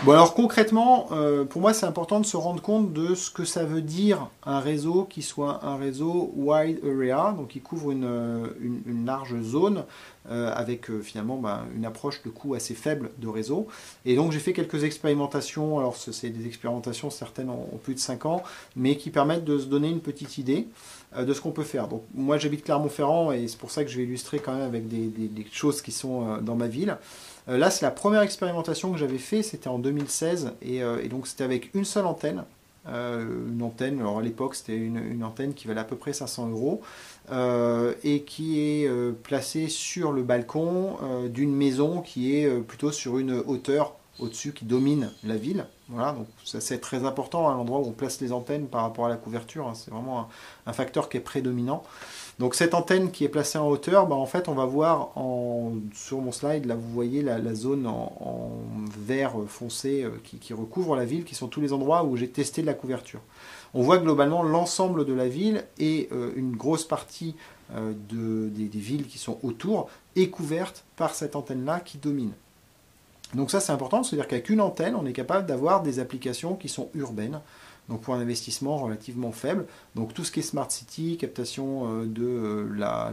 Bon alors concrètement, pour moi c'est important de se rendre compte de ce que ça veut dire un réseau qui soit un réseau wide area, donc qui couvre une large zone avec finalement une approche de coût assez faible de réseau. Et donc j'ai fait quelques expérimentations, alors c'est des expérimentations, certaines ont plus de 5 ans, mais qui permettent de se donner une petite idée de ce qu'on peut faire. Donc moi j'habite Clermont-Ferrand et c'est pour ça que je vais illustrer quand même avec des choses qui sont dans ma ville. Là, c'est la première expérimentation que j'avais fait, c'était en 2016, et donc c'était avec une seule antenne. Une antenne, alors à l'époque c'était une antenne qui valait à peu près 500 euros et qui est placée sur le balcon d'une maison qui est plutôt sur une hauteur au-dessus qui domine la ville. Voilà, donc ça c'est très important à l'endroit où on place les antennes par rapport à la couverture, hein, c'est vraiment un facteur qui est prédominant. Donc cette antenne qui est placée en hauteur, en fait on va voir sur mon slide, là vous voyez la zone en vert foncé qui recouvre la ville, qui sont tous les endroits où j'ai testé de la couverture. On voit globalement l'ensemble de la ville et une grosse partie des villes qui sont autour est couverte par cette antenne-là qui domine. Donc ça c'est important, c'est-à-dire qu'avec une antenne, on est capable d'avoir des applications qui sont urbaines, donc pour un investissement relativement faible. Donc tout ce qui est Smart City, captation de la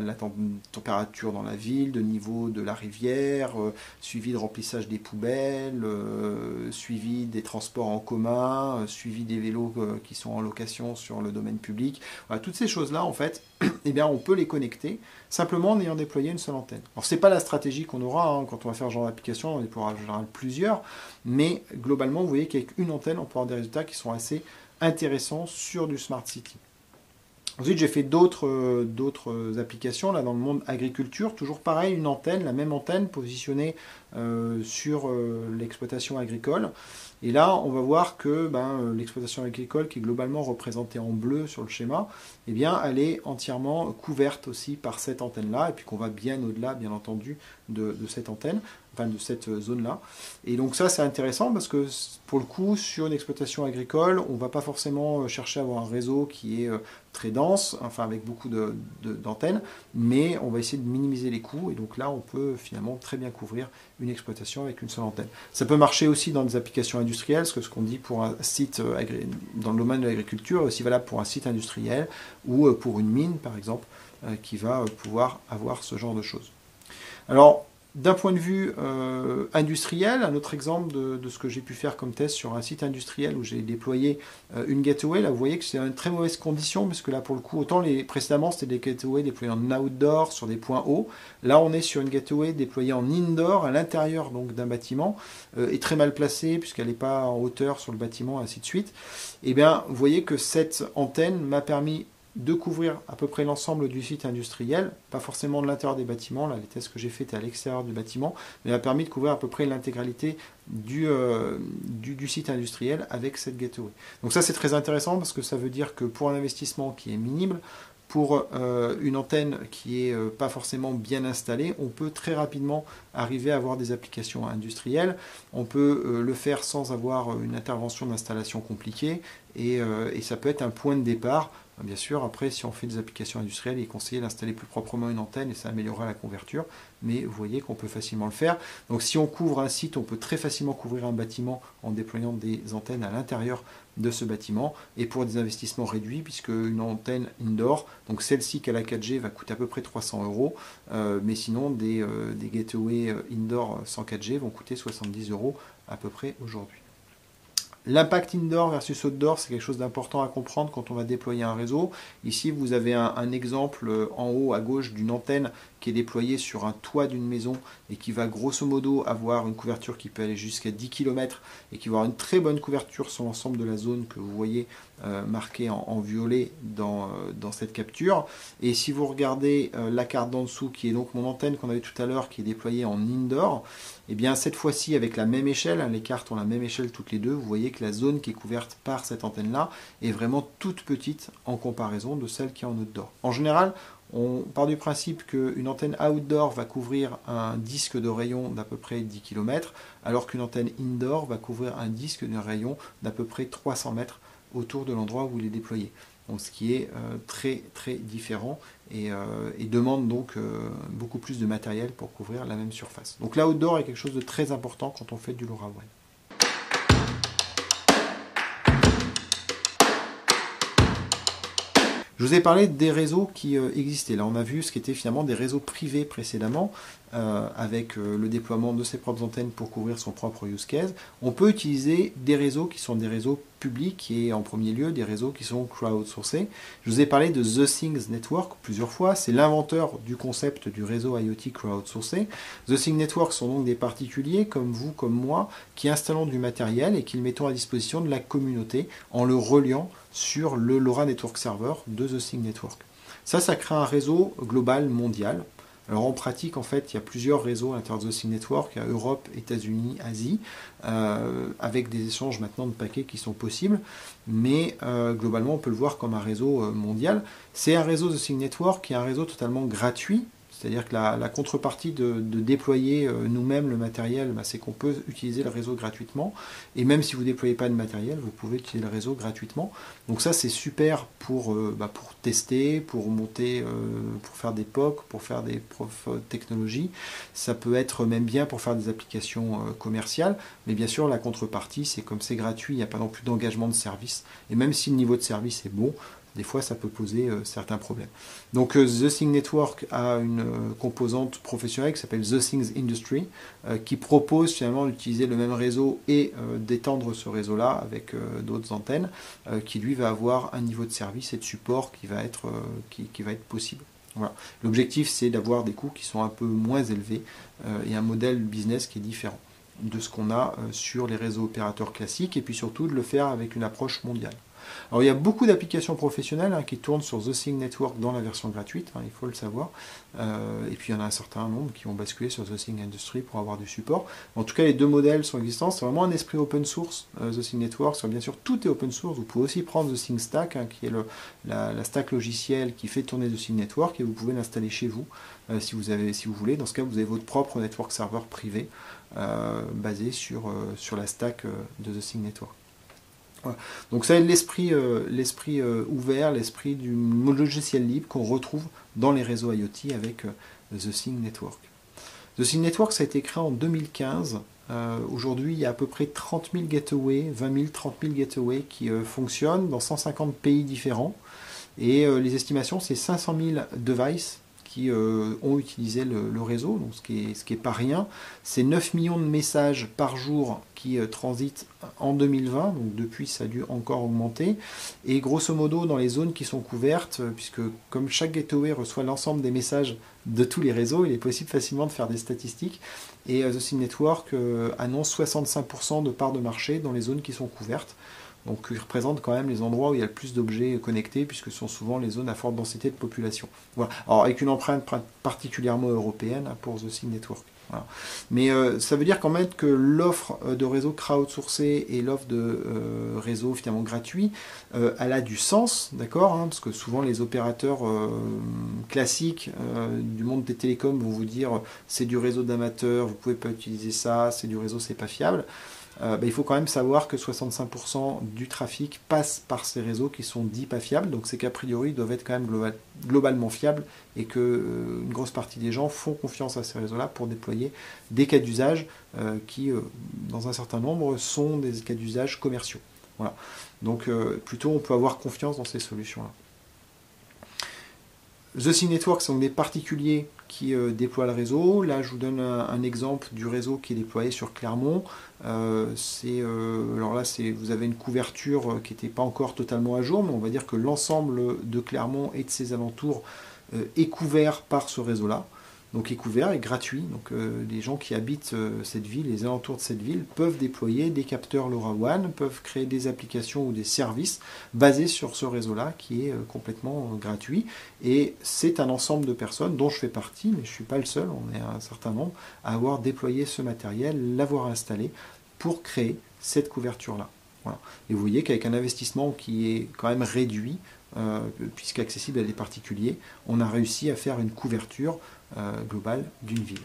température dans la ville, de niveau de la rivière, suivi de remplissage des poubelles, suivi des transports en commun, suivi des vélos qui sont en location sur le domaine public. Voilà, toutes ces choses-là, en fait, eh bien, on peut les connecter simplement en ayant déployé une seule antenne. Alors c'est pas la stratégie qu'on aura hein, quand on va faire ce genre d'application, on déploiera en général plusieurs, mais globalement, vous voyez qu'avec une antenne, on peut avoir des résultats qui sont assez intéressant sur du Smart City. Ensuite, j'ai fait d'autres applications là dans le monde agriculture. Toujours pareil, une antenne, la même antenne positionnée sur l'exploitation agricole. Et là, on va voir que l'exploitation agricole, qui est globalement représentée en bleu sur le schéma, eh bien, elle est entièrement couverte aussi par cette antenne-là, et puis qu'on va bien au-delà, bien entendu, de cette antenne, enfin de cette zone-là. Et donc ça, c'est intéressant parce que pour le coup, sur une exploitation agricole, on ne va pas forcément chercher à avoir un réseau qui est très dense, enfin avec beaucoup d'antennes, mais on va essayer de minimiser les coûts, et donc là, on peut finalement très bien couvrir une exploitation avec une seule antenne. Ça peut marcher aussi dans des applications industrielles, parce que ce qu'on dit pour un site dans le domaine de l'agriculture est aussi valable pour un site industriel ou pour une mine, par exemple, qui va pouvoir avoir ce genre de choses. Alors, d'un point de vue industriel, un autre exemple de ce que j'ai pu faire comme test sur un site industriel où j'ai déployé une gateway, là vous voyez que c'est en très mauvaise condition, parce que là pour le coup, autant précédemment c'était des gateways déployés en outdoor sur des points hauts, là on est sur une gateway déployée en indoor à l'intérieur donc d'un bâtiment, et très mal placée puisqu'elle n'est pas en hauteur sur le bâtiment, ainsi de suite. Et bien vous voyez que cette antenne m'a permis de couvrir à peu près l'ensemble du site industriel, pas forcément de l'intérieur des bâtiments, là les tests que j'ai faits étaient à l'extérieur du bâtiment, mais a permis de couvrir à peu près l'intégralité du site industriel avec cette gateway. Donc ça c'est très intéressant parce que ça veut dire que pour un investissement qui est minime, pour une antenne qui n'est pas forcément bien installée, on peut très rapidement arriver à avoir des applications industrielles. On peut le faire sans avoir une intervention d'installation compliquée et ça peut être un point de départ. Bien sûr, après, si on fait des applications industrielles, il est conseillé d'installer plus proprement une antenne et ça améliorera la couverture. Mais vous voyez qu'on peut facilement le faire. Donc si on couvre un site, on peut très facilement couvrir un bâtiment en déployant des antennes à l'intérieur de ce bâtiment. Et pour des investissements réduits, puisque une antenne indoor, donc celle-ci qui a la 4G va coûter à peu près 300 euros. Mais sinon, des gateways indoor sans 4G vont coûter 70 euros à peu près aujourd'hui. L'impact indoor versus outdoor, c'est quelque chose d'important à comprendre quand on va déployer un réseau. Ici, vous avez un exemple en haut à gauche d'une antenne qui est déployée sur un toit d'une maison et qui va grosso modo avoir une couverture qui peut aller jusqu'à 10 km et qui va avoir une très bonne couverture sur l'ensemble de la zone que vous voyez marquée en violet dans cette capture. Et si vous regardez la carte d'en dessous, qui est donc mon antenne qu'on avait tout à l'heure, qui est déployée en indoor, et bien cette fois-ci avec la même échelle, hein, les cartes ont la même échelle toutes les deux, vous voyez que la zone qui est couverte par cette antenne-là est vraiment toute petite en comparaison de celle qui est en outdoor. En général, on part du principe qu'une antenne outdoor va couvrir un disque de rayon d'à peu près 10 km, alors qu'une antenne indoor va couvrir un disque de rayon d'à peu près 300 mètres autour de l'endroit où il est déployé. Donc, ce qui est très très différent et demande donc beaucoup plus de matériel pour couvrir la même surface. Donc l'outdoor est quelque chose de très important quand on fait du LoRaWAN. Je vous ai parlé des réseaux qui existaient. Là, on a vu ce qui était finalement des réseaux privés précédemment, avec le déploiement de ses propres antennes pour couvrir son propre use case. On peut utiliser des réseaux qui sont des réseaux publics et en premier lieu des réseaux qui sont crowdsourcés. Je vous ai parlé de The Things Network plusieurs fois. C'est l'inventeur du concept du réseau IoT crowdsourcé. The Things Network sont donc des particuliers comme vous, comme moi, qui installons du matériel et qui le mettons à disposition de la communauté en le reliant sur le LoRa Network Server de The Things Network. Ça crée un réseau global mondial. Alors en pratique, en fait, il y a plusieurs réseaux à l'intérieur de The Things Network, il y a Europe, États-Unis, Asie, avec des échanges maintenant de paquets qui sont possibles, mais globalement, on peut le voir comme un réseau mondial. C'est un réseau The Things Network qui est un réseau totalement gratuit. C'est-à-dire que la contrepartie de déployer nous-mêmes le matériel, c'est qu'on peut utiliser le réseau gratuitement. Et même si vous ne déployez pas de matériel, vous pouvez utiliser le réseau gratuitement. Donc ça, c'est super pour tester, pour monter, pour faire des POC, pour faire des profs technologies. Ça peut être même bien pour faire des applications commerciales. Mais bien sûr, la contrepartie, c'est comme c'est gratuit, il n'y a pas non plus d'engagement de service. Et même si le niveau de service est bon, des fois, ça peut poser certains problèmes. Donc, The Things Network a une composante professionnelle qui s'appelle The Things Industry, qui propose finalement d'utiliser le même réseau et d'étendre ce réseau-là avec d'autres antennes, qui lui va avoir un niveau de service et de support qui va être possible. Voilà. L'objectif, c'est d'avoir des coûts qui sont un peu moins élevés et un modèle business qui est différent de ce qu'on a sur les réseaux opérateurs classiques, et puis surtout de le faire avec une approche mondiale. Alors il y a beaucoup d'applications professionnelles qui tournent sur The Things Network dans la version gratuite, il faut le savoir, et puis il y en a un certain nombre qui ont basculé sur The Things Industry pour avoir du support. En tout cas, les deux modèles sont existants, c'est vraiment un esprit open source, The Things Network, bien sûr tout est open source, vous pouvez aussi prendre The Things Stack, qui est la stack logicielle qui fait tourner The Things Network, et vous pouvez l'installer chez vous, si vous voulez. Dans ce cas, vous avez votre propre network server privé, basé sur la stack de The Things Network. Voilà. Donc ça, l'esprit ouvert, l'esprit du logiciel libre qu'on retrouve dans les réseaux IoT avec The Things Network. The Things Network, ça a été créé en 2015. Aujourd'hui, il y a à peu près 30 000 gateways, 20 000, 30 000 gateways qui fonctionnent dans 150 pays différents. Et les estimations, c'est 500 000 devices qui ont utilisé le réseau, donc ce qui est pas rien. C'est 9 millions de messages par jour qui transitent en 2020, donc depuis ça a dû encore augmenter. Et grosso modo, dans les zones qui sont couvertes, puisque comme chaque gateway reçoit l'ensemble des messages de tous les réseaux, il est possible facilement de faire des statistiques. Et The Things Network annonce 65% de part de marché dans les zones qui sont couvertes. Donc ils représentent quand même les endroits où il y a le plus d'objets connectés, puisque ce sont souvent les zones à forte densité de population. Voilà. Alors avec une empreinte particulièrement européenne pour The Things Network. Voilà. Mais ça veut dire quand même que l'offre de réseau crowdsourcé et l'offre de réseau finalement gratuit, elle a du sens, d'accord, parce que souvent les opérateurs classiques du monde des télécoms vont vous dire c'est du réseau d'amateurs, vous ne pouvez pas utiliser ça, c'est du réseau, c'est pas fiable. Il faut quand même savoir que 65% du trafic passe par ces réseaux qui sont dits pas fiables, donc c'est qu'a priori ils doivent être quand même globalement fiables et que une grosse partie des gens font confiance à ces réseaux-là pour déployer des cas d'usage qui, dans un certain nombre, sont des cas d'usage commerciaux. Voilà. Donc plutôt on peut avoir confiance dans ces solutions-là. The Things Network sont des particuliers qui déploient le réseau. Là, je vous donne un exemple du réseau qui est déployé sur Clermont. Alors là, vous avez une couverture qui n'était pas encore totalement à jour, mais on va dire que l'ensemble de Clermont et de ses alentours est couvert par ce réseau-là. Donc est couvert et gratuit. Donc les gens qui habitent cette ville, les alentours de cette ville, peuvent déployer des capteurs LoRaWAN, peuvent créer des applications ou des services basés sur ce réseau-là qui est complètement gratuit. Et c'est un ensemble de personnes dont je fais partie, mais je ne suis pas le seul, on est un certain nombre, à avoir déployé ce matériel, l'avoir installé pour créer cette couverture-là. Voilà. Et vous voyez qu'avec un investissement qui est quand même réduit, puisqu'accessible à des particuliers, on a réussi à faire une couverture globale d'une ville.